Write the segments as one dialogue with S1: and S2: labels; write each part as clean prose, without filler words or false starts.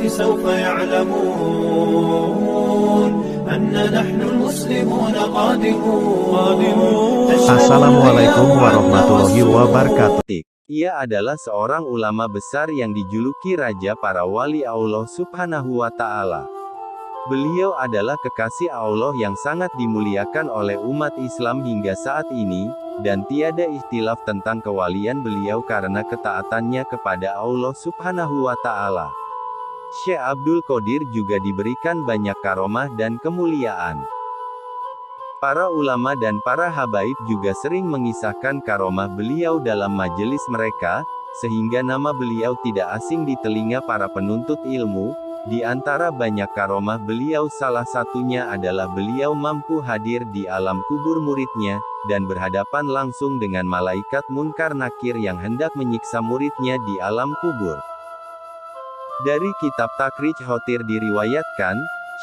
S1: سوف يعلمون أن نحن المسلمون قادمون.
S2: Assalamualaikum warahmatullahi wabarakatuh.
S3: Ia adalah seorang ulama besar yang dijuluki Raja para Wali Allah Subhanahu wa Ta'ala. Beliau adalah kekasih Allah yang sangat dimuliakan oleh umat Islam hingga saat ini, dan tiada ikhtilaf tentang kewalian beliau karena ketaatannya kepada Allah Subhanahu wa Ta'ala. Syekh Abdul Qadir juga diberikan banyak karomah dan kemuliaan. Para ulama dan para habaib juga sering mengisahkan karomah beliau dalam majelis mereka, sehingga nama beliau tidak asing di telinga para penuntut ilmu. Di antara banyak karomah beliau salah satunya adalah beliau mampu hadir di alam kubur muridnya, dan berhadapan langsung dengan malaikat Munkar Nakir yang hendak menyiksa muridnya di alam kubur. Dari kitab Takrij Khotir diriwayatkan,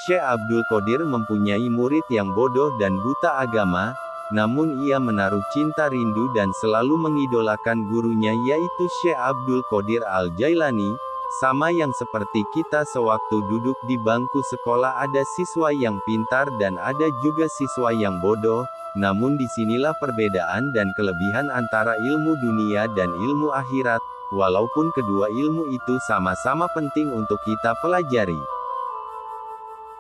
S3: Syekh Abdul Qadir mempunyai murid yang bodoh dan buta agama, namun ia menaruh cinta rindu dan selalu mengidolakan gurunya yaitu Syekh Abdul Qadir Al-Jailani. Sama yang seperti kita sewaktu duduk di bangku sekolah ada siswa yang pintar dan ada juga siswa yang bodoh, namun disinilah perbedaan dan kelebihan antara ilmu dunia dan ilmu akhirat, walaupun kedua ilmu itu sama-sama penting untuk kita pelajari.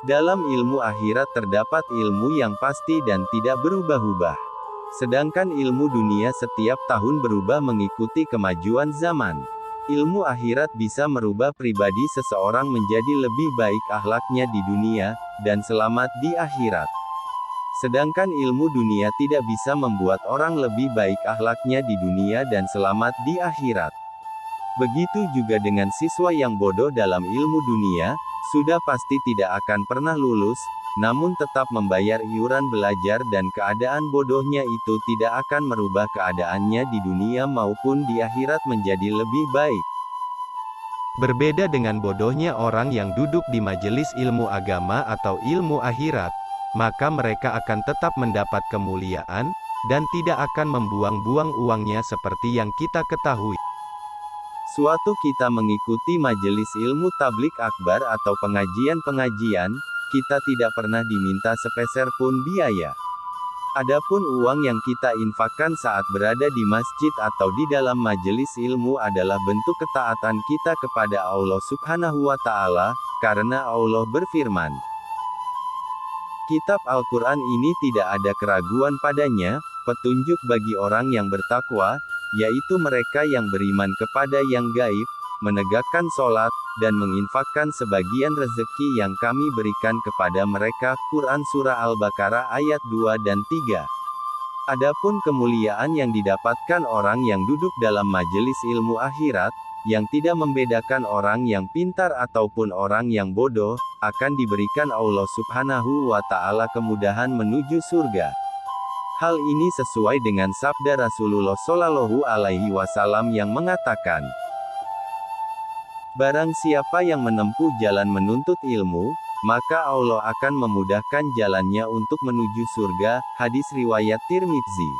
S3: Dalam ilmu akhirat terdapat ilmu yang pasti dan tidak berubah-ubah. Sedangkan ilmu dunia setiap tahun berubah mengikuti kemajuan zaman. Ilmu akhirat bisa merubah pribadi seseorang menjadi lebih baik akhlaknya di dunia, dan selamat di akhirat. Sedangkan ilmu dunia tidak bisa membuat orang lebih baik akhlaknya di dunia dan selamat di akhirat. Begitu juga dengan siswa yang bodoh dalam ilmu dunia, sudah pasti tidak akan pernah lulus, namun tetap membayar iuran belajar dan keadaan bodohnya itu tidak akan merubah keadaannya di dunia maupun di akhirat menjadi lebih baik.
S2: Berbeda dengan bodohnya orang yang duduk di majelis ilmu agama atau ilmu akhirat, maka mereka akan tetap mendapat kemuliaan, dan tidak akan membuang-buang uangnya seperti yang kita ketahui.
S3: Suatu kita mengikuti majelis ilmu tablik akbar atau pengajian-pengajian, kita tidak pernah diminta sepeser pun biaya. Adapun uang yang kita infakkan saat berada di masjid atau di dalam majelis ilmu adalah bentuk ketaatan kita kepada Allah Subhanahu wa Ta'ala, karena Allah berfirman, Kitab Al-Quran ini tidak ada keraguan padanya, petunjuk bagi orang yang bertakwa, yaitu mereka yang beriman kepada yang gaib, menegakkan sholat, dan menginfakkan sebagian rezeki yang kami berikan kepada mereka. Quran Surah Al-Baqarah ayat 2 dan 3. Adapun kemuliaan yang didapatkan orang yang duduk dalam majelis ilmu akhirat, yang tidak membedakan orang yang pintar ataupun orang yang bodoh, akan diberikan Allah Subhanahu wa Ta'ala kemudahan menuju surga. Hal ini sesuai dengan sabda Rasulullah Shallallahu Alaihi Wasallam yang mengatakan, barang siapa yang menempuh jalan menuntut ilmu, maka Allah akan memudahkan jalannya untuk menuju surga. Hadis riwayat Tirmidzi.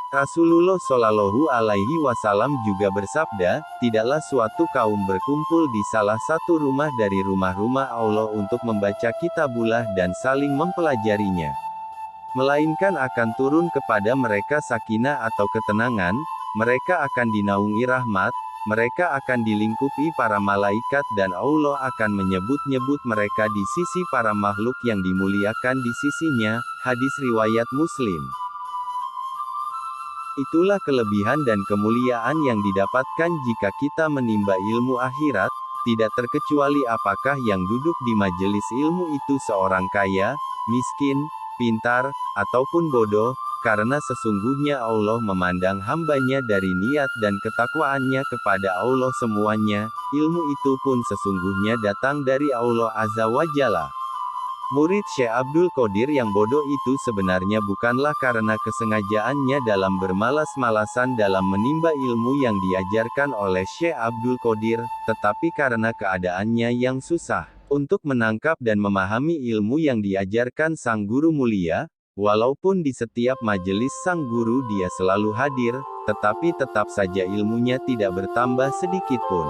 S3: Rasulullah Shallallahu Alaihi Wasallam juga bersabda, tidaklah suatu kaum berkumpul di salah satu rumah dari rumah-rumah Allah untuk membaca kitabullah dan saling mempelajarinya, melainkan akan turun kepada mereka sakinah atau ketenangan, mereka akan dinaungi rahmat, mereka akan dilingkupi para malaikat dan Allah akan menyebut-nyebut mereka di sisi para makhluk yang dimuliakan di sisinya. Hadis riwayat Muslim. Itulah kelebihan dan kemuliaan yang didapatkan jika kita menimba ilmu akhirat, tidak terkecuali apakah yang duduk di majelis ilmu itu seorang kaya, miskin, pintar, ataupun bodoh, karena sesungguhnya Allah memandang hambanya dari niat dan ketakwaannya kepada Allah semuanya. Ilmu itu pun sesungguhnya datang dari Allah Azza wa Jalla. Murid Syekh Abdul Qadir yang bodoh itu sebenarnya bukanlah karena kesengajaannya dalam bermalas-malasan dalam menimba ilmu yang diajarkan oleh Syekh Abdul Qadir, tetapi karena keadaannya yang susah untuk menangkap dan memahami ilmu yang diajarkan sang guru mulia. Walaupun di setiap majelis sang guru dia selalu hadir, tetapi tetap saja ilmunya tidak bertambah sedikit pun.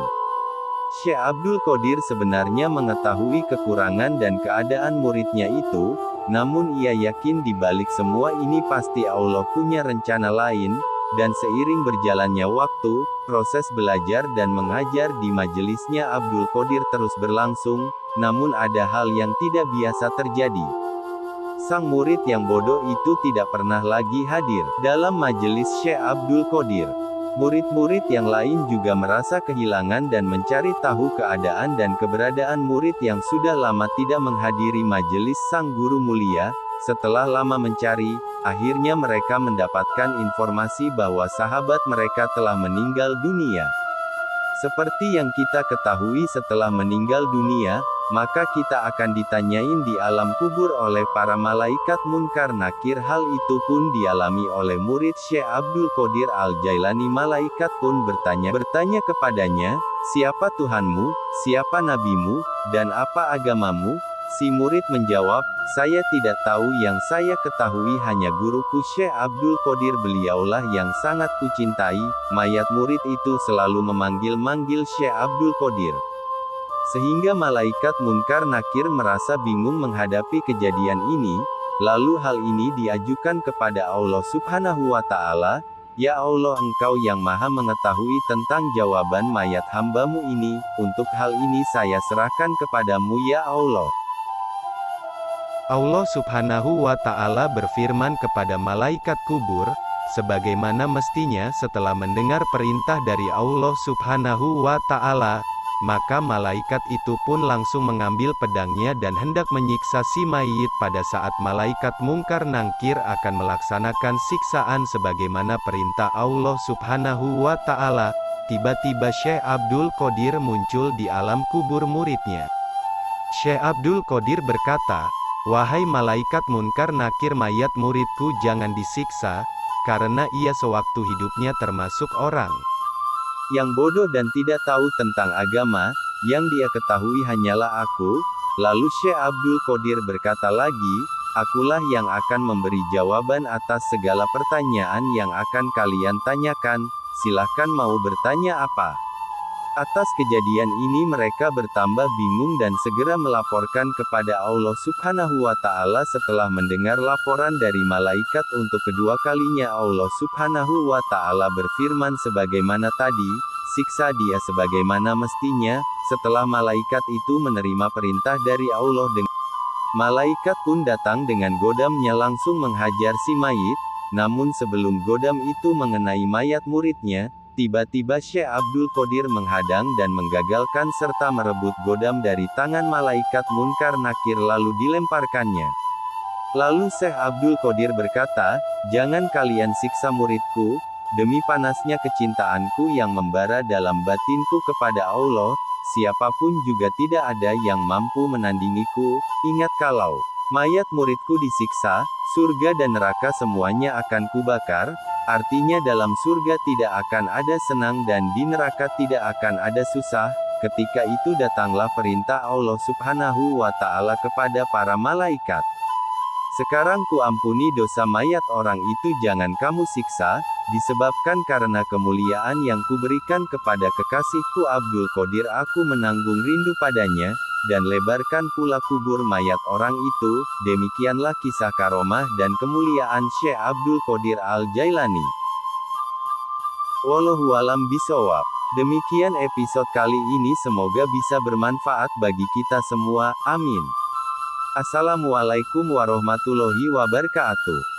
S3: Syekh Abdul Qadir sebenarnya mengetahui kekurangan dan keadaan muridnya itu, namun ia yakin di balik semua ini pasti Allah punya rencana lain, dan seiring berjalannya waktu, proses belajar dan mengajar di majelisnya Abdul Qadir terus berlangsung, namun ada hal yang tidak biasa terjadi. Sang murid yang bodoh itu tidak pernah lagi hadir dalam majelis Syekh Abdul Qadir. Murid-murid yang lain juga merasa kehilangan dan mencari tahu keadaan dan keberadaan murid yang sudah lama tidak menghadiri majelis sang guru mulia. Setelah lama mencari, akhirnya mereka mendapatkan informasi bahwa sahabat mereka telah meninggal dunia. Seperti yang kita ketahui, setelah meninggal dunia, maka kita akan ditanyain di alam kubur oleh para malaikat Munkar Nakir. Hal itu pun dialami oleh murid Syekh Abdul Qadir Al-Jailani. Malaikat pun bertanya kepadanya, "Siapa Tuhanmu, siapa nabimu, dan apa agamamu?" Si murid menjawab, "Saya tidak tahu, yang saya ketahui hanya guruku Syekh Abdul Qadir, beliaulah yang sangat kucintai." Mayat murid itu selalu memanggil-manggil Syekh Abdul Qadir. Sehingga malaikat Munkar Nakir merasa bingung menghadapi kejadian ini, lalu hal ini diajukan kepada Allah Subhanahu wa Ta'ala. "Ya Allah, Engkau yang maha mengetahui tentang jawaban mayat hambamu ini, untuk hal ini saya serahkan kepadamu ya Allah."
S2: Allah Subhanahu wa Ta'ala berfirman kepada malaikat kubur, sebagaimana mestinya setelah mendengar perintah dari Allah Subhanahu wa Ta'ala, maka malaikat itu pun langsung mengambil pedangnya dan hendak menyiksa si mayit. Pada saat malaikat Munkar Nakir akan melaksanakan siksaan sebagaimana perintah Allah Subhanahu wa Ta'ala, tiba-tiba Syekh Abdul Qadir muncul di alam kubur muridnya. Syekh Abdul Qadir berkata, "Wahai malaikat Munkar Nakir, mayat muridku jangan disiksa, karena ia sewaktu hidupnya termasuk orang
S3: yang bodoh dan tidak tahu tentang agama, yang dia ketahui hanyalah aku." Lalu Syekh Abdul Qadir berkata lagi, "Akulah yang akan memberi jawaban atas segala pertanyaan yang akan kalian tanyakan, silahkan mau bertanya apa." Atas kejadian ini mereka bertambah bingung dan segera melaporkan kepada Allah Subhanahu wa Ta'ala. Setelah mendengar laporan dari malaikat untuk kedua kalinya, Allah Subhanahu wa Ta'ala berfirman sebagaimana tadi, "Siksa dia sebagaimana mestinya." Setelah malaikat itu menerima perintah dari Allah, malaikat pun datang dengan godamnya langsung menghajar si mayit. Namun sebelum godam itu mengenai mayat muridnya, tiba-tiba Syekh Abdul Qadir menghadang dan menggagalkan serta merebut godam dari tangan malaikat Munkar Nakir lalu dilemparkannya. Lalu Syekh Abdul Qadir berkata, "Jangan kalian siksa muridku, demi panasnya kecintaanku yang membara dalam batinku kepada Allah, siapapun juga tidak ada yang mampu menandingiku. Ingat, kalau mayat muridku disiksa, surga dan neraka semuanya akan kubakar. Artinya dalam surga tidak akan ada senang dan di neraka tidak akan ada susah." Ketika itu datanglah perintah Allah Subhanahu wa Ta'ala kepada para malaikat. "Sekarang ku ampuni dosa mayat orang itu, jangan kamu siksa, disebabkan karena kemuliaan yang kuberikan kepada kekasihku Abdul Qadir aku menanggung rindu padanya, dan lebarkan pula kubur mayat orang itu." Demikianlah kisah karomah dan kemuliaan Syekh Abdul Qadir Al-Jailani. Wallahualam bishawab. Demikian episode kali ini, semoga bisa bermanfaat bagi kita semua, amin. Assalamualaikum warahmatullahi wabarakatuh.